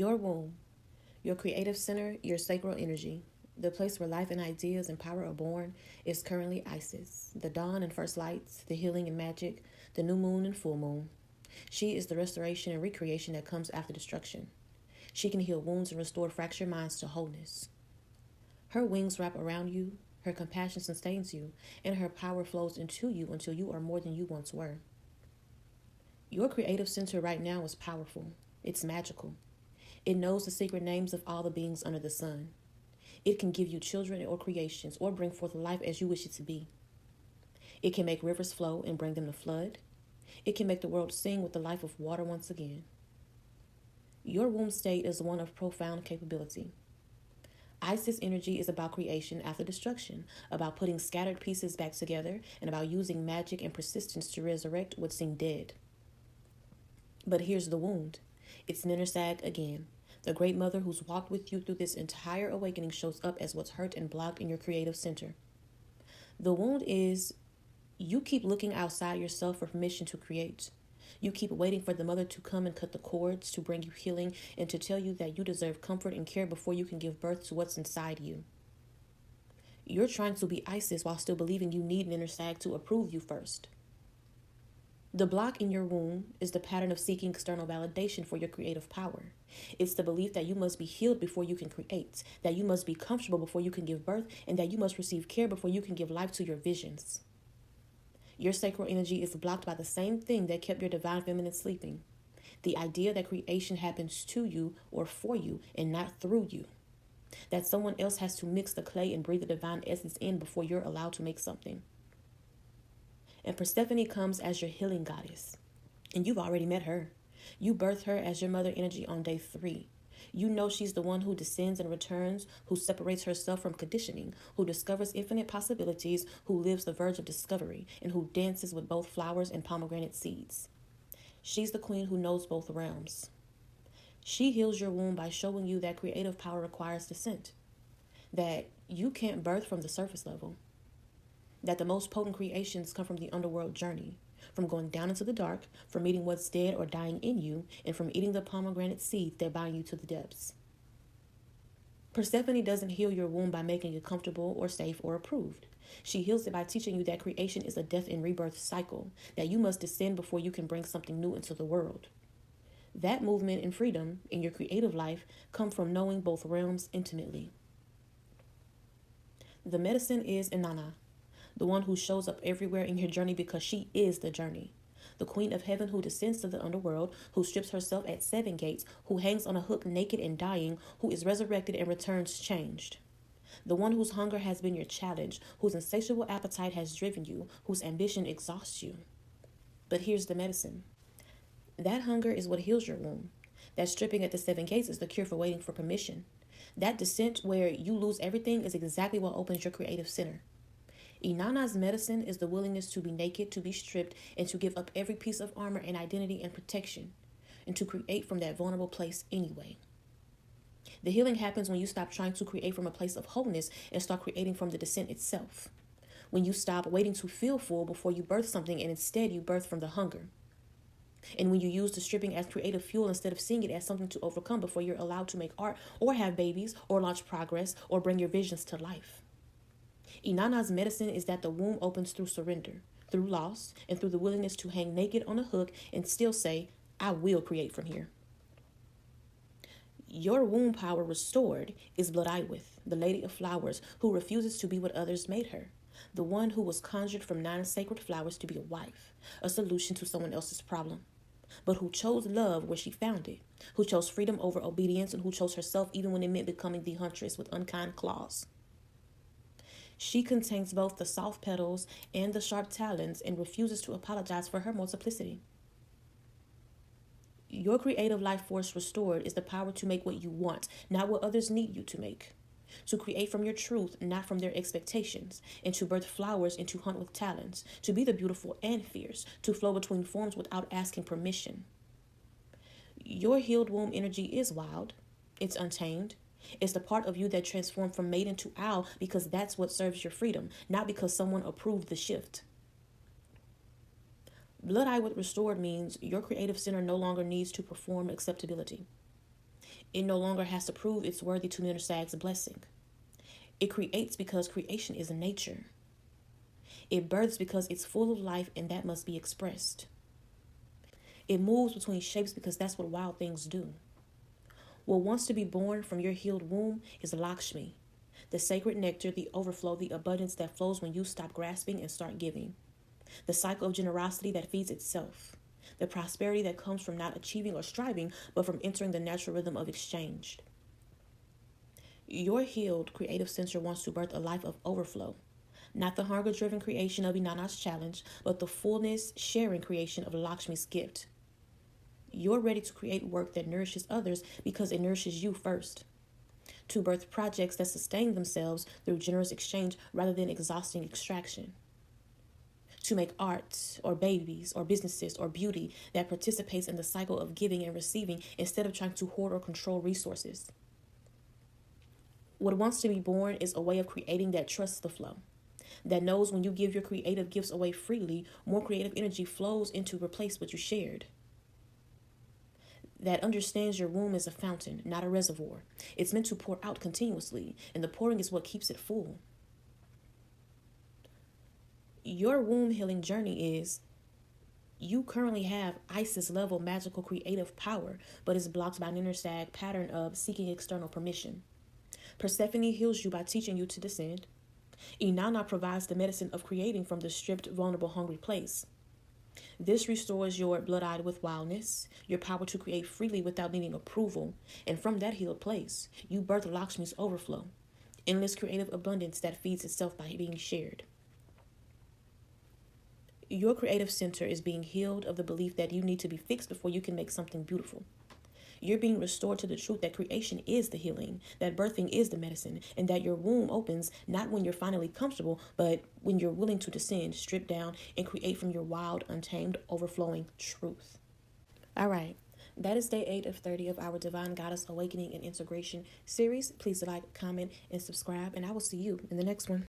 Your womb, your creative center, your sacral energy, the place where life and ideas and power are born, is currently Isis, the dawn and first lights, the healing and magic, the new moon and full moon. She is the restoration and recreation that comes after destruction. She can heal wounds and restore fractured minds to wholeness. Her wings wrap around you, her compassion sustains you, and her power flows into you until you are more than you once were. Your creative center right now is powerful. It's magical. It knows the secret names of all the beings under the sun. It can give you children or creations or bring forth life as you wish it to be. It can make rivers flow and bring them to flood. It can make the world sing with the life of water once again. Your womb state is one of profound capability. Isis energy is about creation after destruction, about putting scattered pieces back together, and about using magic and persistence to resurrect what seemed dead. But here's the wound. It's Ninersag again. The great mother who's walked with you through this entire awakening shows up as what's hurt and blocked in your creative center. The wound is you keep looking outside yourself for permission to create. You keep waiting for the mother to come and cut the cords, to bring you healing, and to tell you that you deserve comfort and care before you can give birth to what's inside you. You're trying to be Isis while still believing you need Ninersag to approve you first. The block in your womb is the pattern of seeking external validation for your creative power. It's the belief that you must be healed before you can create, that you must be comfortable before you can give birth, and that you must receive care before you can give life to your visions. Your sacral energy is blocked by the same thing that kept your divine feminine sleeping. The idea that creation happens to you or for you and not through you. That someone else has to mix the clay and breathe the divine essence in before you're allowed to make something. And Persephone comes as your healing goddess. And you've already met her. You birthed her as your mother energy on day 3. You know she's the one who descends and returns, who separates herself from conditioning, who discovers infinite possibilities, who lives the verge of discovery, and who dances with both flowers and pomegranate seeds. She's the queen who knows both realms. She heals your womb by showing you that creative power requires descent, that you can't birth from the surface level, that the most potent creations come from the underworld journey, from going down into the dark, from meeting what's dead or dying in you, and from eating the pomegranate seeds that bind you to the depths. Persephone doesn't heal your womb by making it comfortable or safe or approved. She heals it by teaching you that creation is a death and rebirth cycle, that you must descend before you can bring something new into the world. That movement and freedom in your creative life come from knowing both realms intimately. The medicine is Inanna, the one who shows up everywhere in your journey because she is the journey. The queen of heaven who descends to the underworld, who strips herself at 7 gates, who hangs on a hook naked and dying, who is resurrected and returns changed. The one whose hunger has been your challenge, whose insatiable appetite has driven you, whose ambition exhausts you. But here's the medicine. That hunger is what heals your womb. That stripping at the 7 gates is the cure for waiting for permission. That descent where you lose everything is exactly what opens your creative center. Inanna's medicine is the willingness to be naked, to be stripped, and to give up every piece of armor and identity and protection, and to create from that vulnerable place anyway. The healing happens when you stop trying to create from a place of wholeness and start creating from the descent itself. When you stop waiting to feel full before you birth something and instead you birth from the hunger. And when you use the stripping as creative fuel instead of seeing it as something to overcome before you're allowed to make art or have babies or launch progress or bring your visions to life. Inanna's medicine is that the womb opens through surrender, through loss, and through the willingness to hang naked on a hook and still say, I will create from here. Your womb power restored is Bloodeyeth, the Lady of Flowers, who refuses to be what others made her. The one who was conjured from 9 sacred flowers to be a wife, a solution to someone else's problem. But who chose love where she found it, who chose freedom over obedience, and who chose herself even when it meant becoming the huntress with unkind claws. She contains both the soft petals and the sharp talons and refuses to apologize for her multiplicity. Your creative life force restored is the power to make what you want, not what others need you to make. To create from your truth, not from their expectations, and to birth flowers and to hunt with talons, to be the beautiful and fierce, to flow between forms without asking permission. Your healed womb energy is wild. It's untamed. It's the part of you that transformed from maiden to owl because that's what serves your freedom, not because someone approved the shift. Bloodeyeth restored means your creative center no longer needs to perform acceptability. It no longer has to prove it's worthy to Inner Sag's blessing. It creates because creation is nature. It births because it's full of life and that must be expressed. It moves between shapes because that's what wild things do. What wants to be born from your healed womb is Lakshmi, the sacred nectar, the overflow, the abundance that flows when you stop grasping and start giving. The cycle of generosity that feeds itself. The prosperity that comes from not achieving or striving, but from entering the natural rhythm of exchange. Your healed creative center wants to birth a life of overflow. Not the hunger-driven creation of Inanna's challenge, but the fullness, sharing creation of Lakshmi's gift. You're ready to create work that nourishes others because it nourishes you first. To birth projects that sustain themselves through generous exchange rather than exhausting extraction. To make art or babies or businesses or beauty that participates in the cycle of giving and receiving instead of trying to hoard or control resources. What wants to be born is a way of creating that trusts the flow, that knows when you give your creative gifts away freely, more creative energy flows in to replace what you shared. That understands your womb is a fountain, not a reservoir. It's meant to pour out continuously, and the pouring is what keeps it full. Your womb healing journey is, you currently have Isis level magical creative power, but is blocked by an Inner Sag pattern of seeking external permission. Persephone heals you by teaching you to descend. Inanna provides the medicine of creating from the stripped, vulnerable, hungry place. This restores your blood-eyed with wildness, your power to create freely without needing approval, and from that healed place, you birth Lakshmi's overflow, endless creative abundance that feeds itself by being shared. Your creative center is being healed of the belief that you need to be fixed before you can make something beautiful. You're being restored to the truth that creation is the healing, that birthing is the medicine, and that your womb opens not when you're finally comfortable, but when you're willing to descend, strip down, and create from your wild, untamed, overflowing truth. All right. That is day 8 of 30 of our Divine Goddess Awakening and Integration series. Please like, comment, and subscribe, and I will see you in the next one.